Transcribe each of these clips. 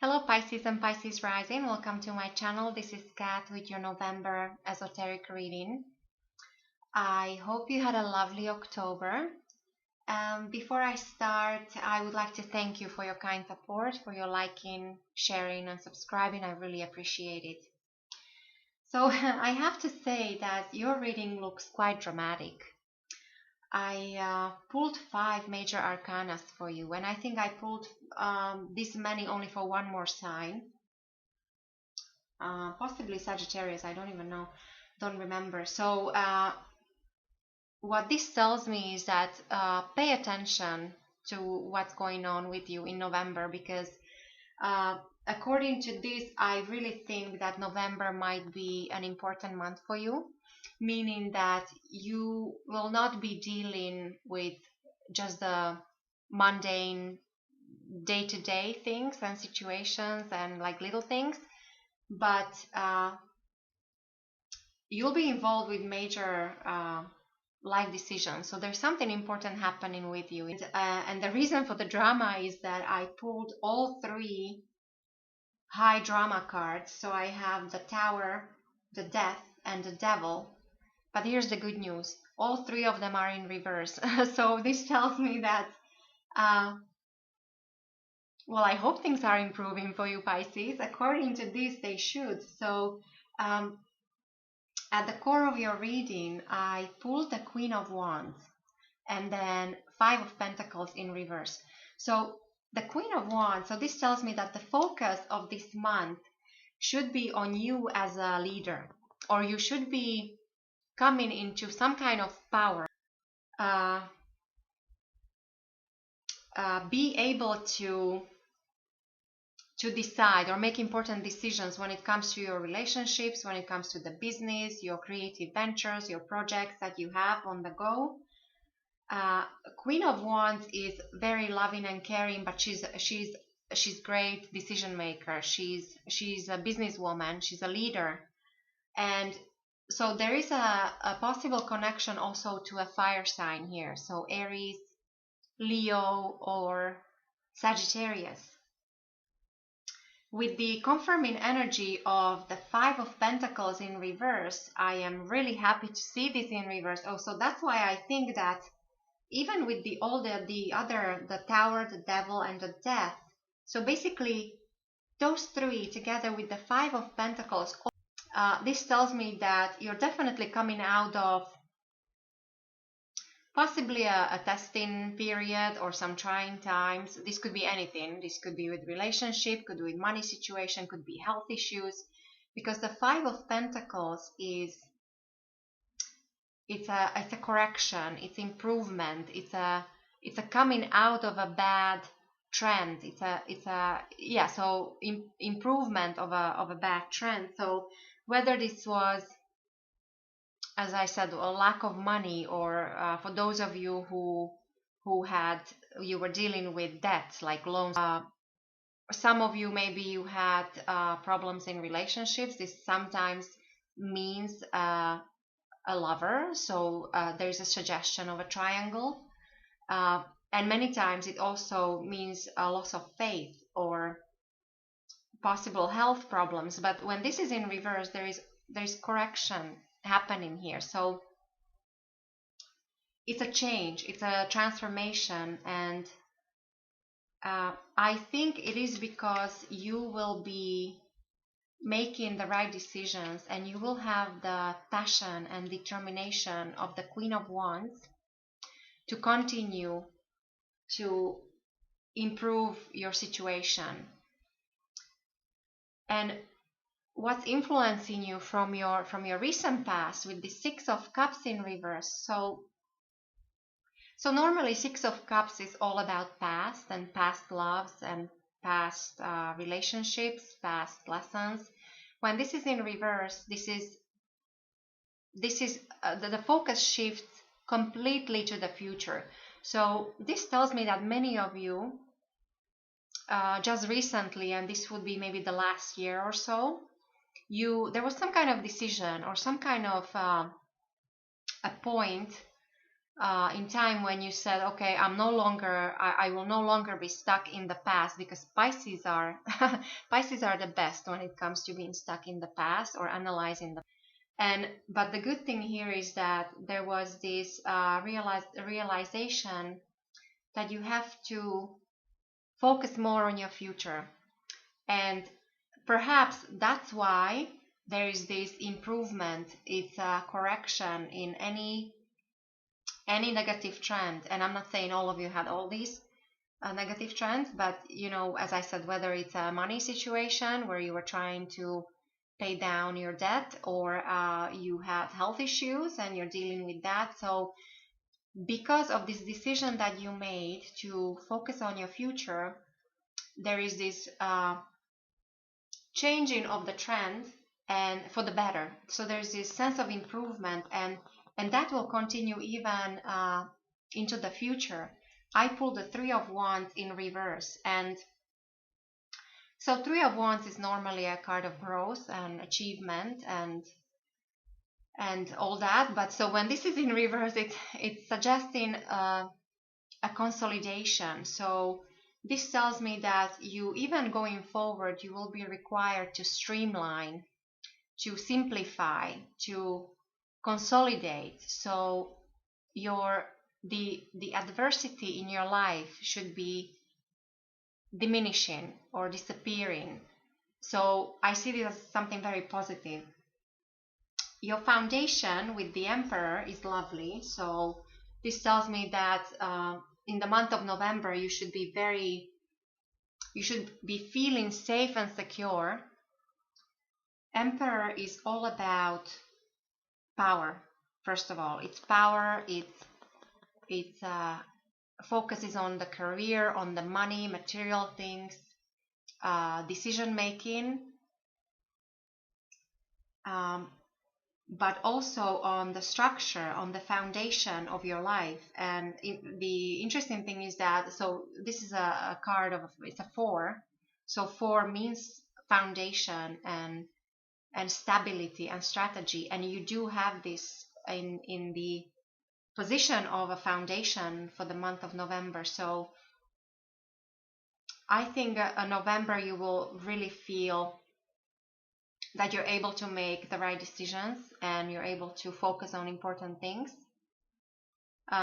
Hello Pisces and Pisces Rising, welcome to my channel. This is Kat with your November esoteric reading. I hope you had a lovely October. Before I start, I would like to thank you for your kind support, for your liking, sharing and subscribing. I really appreciate it. So I have to say that your reading looks quite dramatic. I pulled 5 major arcanas for you, and I think I pulled this many only for one more sign. Possibly Sagittarius, I don't even know, don't remember. So what this tells me is that pay attention to what's going on with you in November, because according to this, I really think that November might be an important month for you, meaning that you will not be dealing with just the mundane day-to-day things and situations and like little things, but you'll be involved with major life decisions. So there's something important happening with you. And the reason for the drama is that I pulled all 3 high drama cards. So I have the Tower, the Death, and the Devil. But here's the good news. All 3 of them are in reverse. So this tells me that, well, I hope things are improving for you, Pisces. According to this, they should. So at the core of your reading, I pulled the Queen of Wands and then 5 of Pentacles in reverse. So the Queen of Wands, so this tells me that the focus of this month should be on you as a leader, or you should be coming into some kind of power. Be able to decide or make important decisions when it comes to your relationships, when it comes to the business, your creative ventures, your projects that you have on the go. Queen of Wands is very loving and caring, but she's great decision maker. She's a businesswoman. She's a leader, and so there is a possible connection also to a fire sign here. So Aries, Leo, or Sagittarius. With the confirming energy of the 5 of Pentacles in reverse, I am really happy to see this in reverse. Oh, so that's why I think that even with the Tower, the Devil, and the Death, so basically those 3 together with the 5 of Pentacles, this tells me that you're definitely coming out of possibly a testing period or some trying times. This could be anything. This could be with relationship, could be with money situation, could be health issues, because the 5 of Pentacles is it's a correction, it's improvement, it's a coming out of a bad trend. Improvement of a bad trend. So whether this was, as I said, a lack of money, or for those of you who you were dealing with debt like loans. Some of you, maybe you had problems in relationships. This sometimes means a lover. So there's a suggestion of a triangle, and many times it also means a loss of faith or possible health problems. But when this is in reverse, there is correction happening here. So it's a change, it's a transformation, and I think it is because you will be making the right decisions, and you will have the passion and determination of the Queen of Wands to continue to improve your situation. And what's influencing you from your recent past with the 6 of Cups in reverse. So normally 6 of Cups is all about past and past loves and past relationships, past lessons. When this is in reverse, this is the focus shifts completely to the future. So this tells me that many of you just recently, and this would be maybe the last year or so, there was some kind of decision or some kind of a point in time when you said, okay, I will no longer be stuck in the past, because Pisces are Pisces are the best when it comes to being stuck in the past or analyzing the. And but the good thing here is that there was this realization that you have to focus more on your future, and perhaps that's why there is this improvement. It's a correction in any negative trend. And I'm not saying all of you had all these negative trends, but as I said, whether it's a money situation where you were trying to pay down your debt, or you have health issues and you're dealing with that. So because of this decision that you made to focus on your future, there is this changing of the trend, and for the better. So there's this sense of improvement, and that will continue even into the future. I pulled the Three of Wands in reverse, and so Three of Wands is normally a card of growth and achievement and all that. But so when this is in reverse, it's suggesting a consolidation. So this tells me that you, even going forward, you will be required to streamline, to simplify, to consolidate. So the adversity in your life should be diminishing or disappearing. So I see this as something very positive. Your foundation with the Emperor is lovely. So this tells me that in the month of November you should be feeling safe and secure. Emperor is all about power. First of all, it's power. It's focuses on the career, on the money, material things, decision making, but also on the structure, on the foundation of your life. And the interesting thing is that, so this is a card of, it's a 4. So 4 means foundation and stability and strategy, and you do have this in the position of a foundation for the month of November. So I think November you will really feel that you're able to make the right decisions and you're able to focus on important things.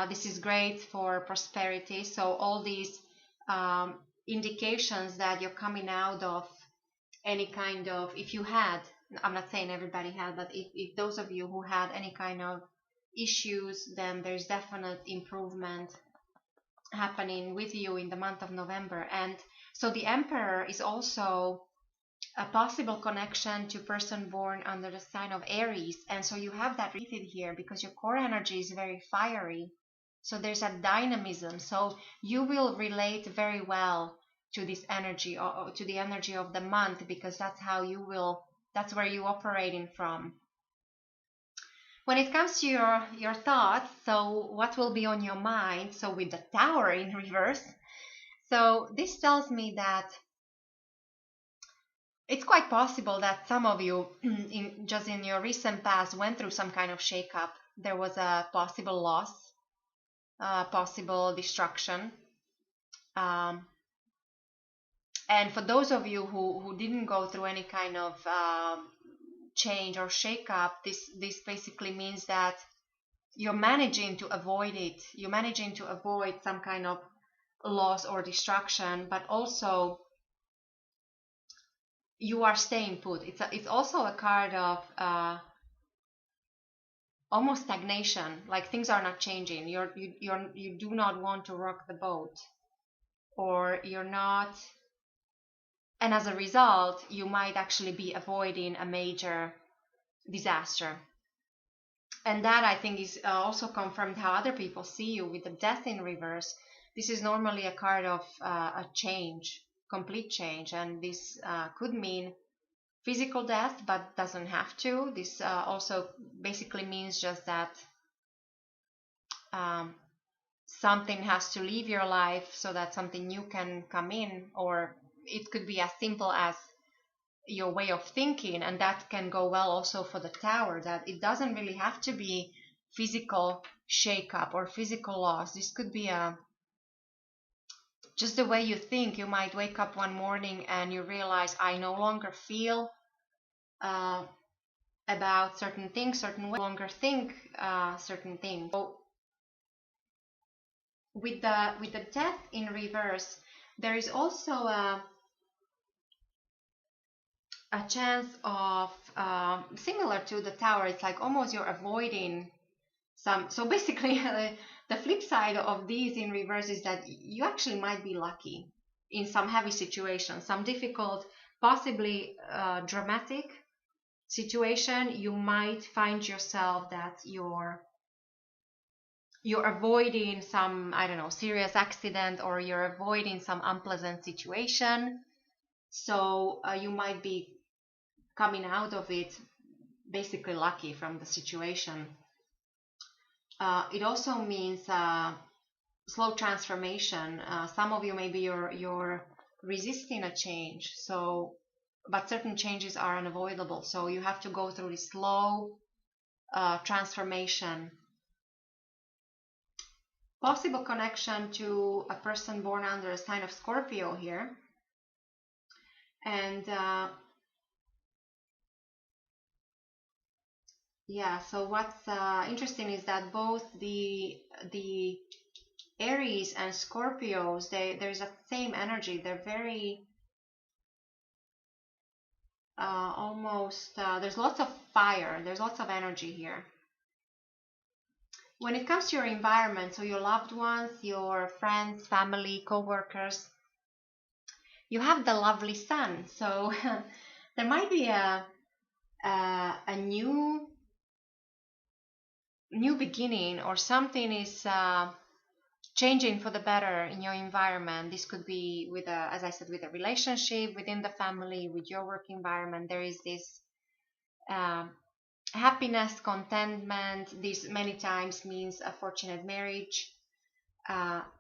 This is great for prosperity. So all these indications that you're coming out of any kind of, if you had, I'm not saying everybody had, but if those of you who had any kind of issues, then there's definite improvement happening with you in the month of November. And so the Emperor is also a possible connection to person born under the sign of Aries. And so you have that repeated here because your core energy is very fiery. So there's a dynamism. So you will relate very well to this energy, or to the energy of the month, because that's where you're operating from. When it comes to your thoughts, so what will be on your mind? So with the Tower in reverse, so this tells me that it's quite possible that some of you, just in your recent past, went through some kind of shakeup. There was a possible loss, possible destruction. And for those of you who didn't go through any kind of change or shakeup, this basically means that you're managing to avoid it. You're managing to avoid some kind of loss or destruction, but also you are staying put. It's also a card of almost stagnation, like things are not changing. You do not want to rock the boat, or you're not, and as a result, you might actually be avoiding a major disaster. And that, I think, is also confirmed how other people see you with the Death in reverse. This is normally a card of a change, complete change, and this could mean physical death, but doesn't have to. This also basically means just that something has to leave your life so that something new can come in, or it could be as simple as your way of thinking, and that can go well also for the Tower, that it doesn't really have to be physical shakeup or physical loss. This could be just the way you think. You might wake up one morning and you realize, I no longer feel about certain things, certain way, no longer think certain things. So with the death in reverse, there is also a chance of similar to the Tower. It's like almost you're avoiding some. So basically, the flip side of these in reverse is that you actually might be lucky in some heavy situations, some difficult, possibly dramatic situation. You might find yourself that you're avoiding some, I don't know, serious accident, or you're avoiding some unpleasant situation. So you might be coming out of it basically lucky from the situation. It also means slow transformation. Some of you, maybe you're resisting a change, so but certain changes are unavoidable, so you have to go through this slow transformation. Possible connection to a person born under a sign of Scorpio here. And yeah, so what's interesting is that both the Aries and Scorpios, there's a same energy. They're very almost there's lots of fire, there's lots of energy here. When it comes to your environment, so your loved ones, your friends, family, co-workers, you have the lovely sun. So there might be a new beginning, or something is changing for the better in your environment. This could be with as I said, with a relationship, within the family, with your work environment. There is this happiness, contentment. This many times means a fortunate marriage.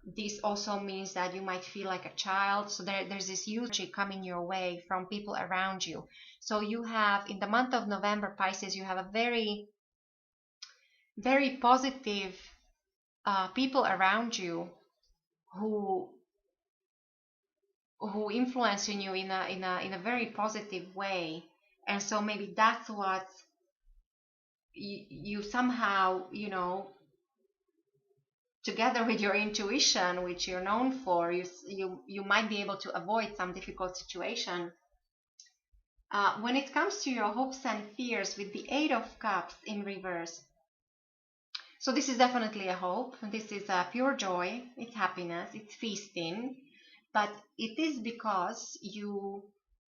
This also means that you might feel like a child. So there's this huge energy coming your way from people around you. So you have, in the month of November, Pisces, you have a very, very positive people around you who influence you in a very positive way. And so maybe that's what you somehow, together with your intuition, which you're known for, you might be able to avoid some difficult situation. When it comes to your hopes and fears, with the Eight of Cups in reverse, so this is definitely a hope. This is a pure joy. It's happiness. It's feasting. But it is because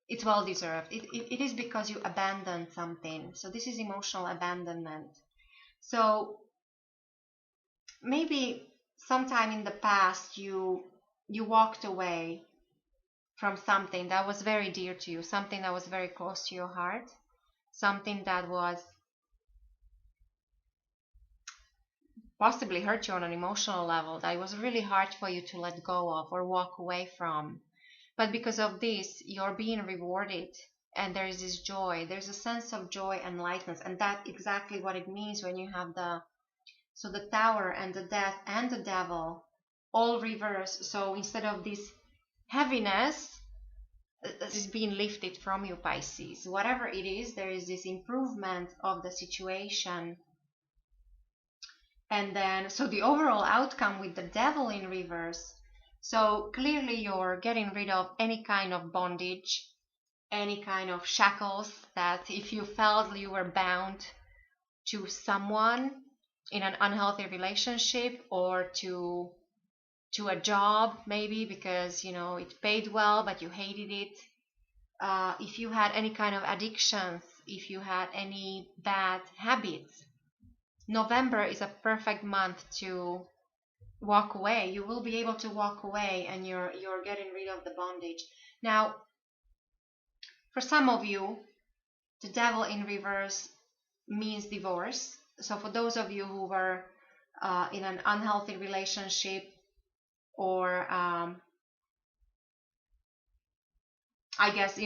it's well deserved. It is because you abandoned something. So this is emotional abandonment. So maybe sometime in the past you walked away from something that was very dear to you, something that was very close to your heart, something that was possibly hurt you on an emotional level, that it was really hard for you to let go of or walk away from. But because of this, you're being rewarded, and there is this joy. There's a sense of joy and lightness, and that's exactly what it means when you have the Tower and the Death and the Devil all reverse. So instead of this heaviness, is being lifted from you, Pisces. Whatever it is, there is this improvement of the situation. And then, so the overall outcome with the Devil in reverse, so clearly you're getting rid of any kind of bondage, any kind of shackles, that if you felt you were bound to someone in an unhealthy relationship, or to a job, maybe because it paid well but you hated it, if you had any kind of addictions, if you had any bad habits, November is a perfect month to walk away. You will be able to walk away, and you're getting rid of the bondage. Now, for some of you, the Devil in reverse means divorce. So for those of you who were in an unhealthy relationship, or I guess,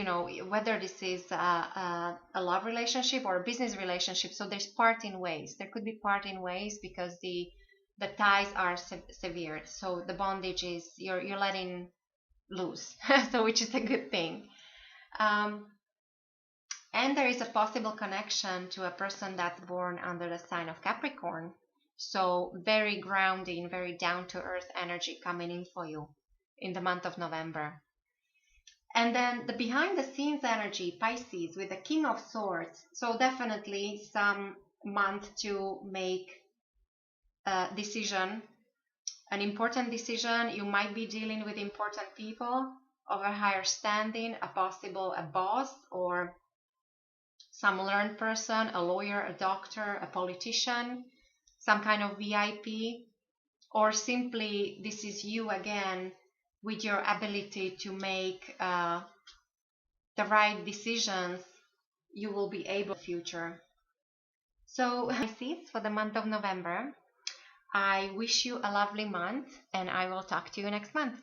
whether this is a love relationship or a business relationship. So there's parting ways. There could be parting ways because the ties are severe. So the bondage is you're letting loose. So which is a good thing. Um, and there is a possible connection to a person that's born under the sign of Capricorn. So very grounding, very down to earth energy coming in for you in the month of November. And then the behind the scenes energy, Pisces, with the King of Swords. So definitely some month to make a decision, an important decision. You might be dealing with important people of a higher standing, a boss, or some learned person, a lawyer, a doctor, a politician, some kind of VIP, or simply this is you again with your ability to make the right decisions. You will be able in the future. So Pisces, for the month of November, I wish you a lovely month and I will talk to you next month.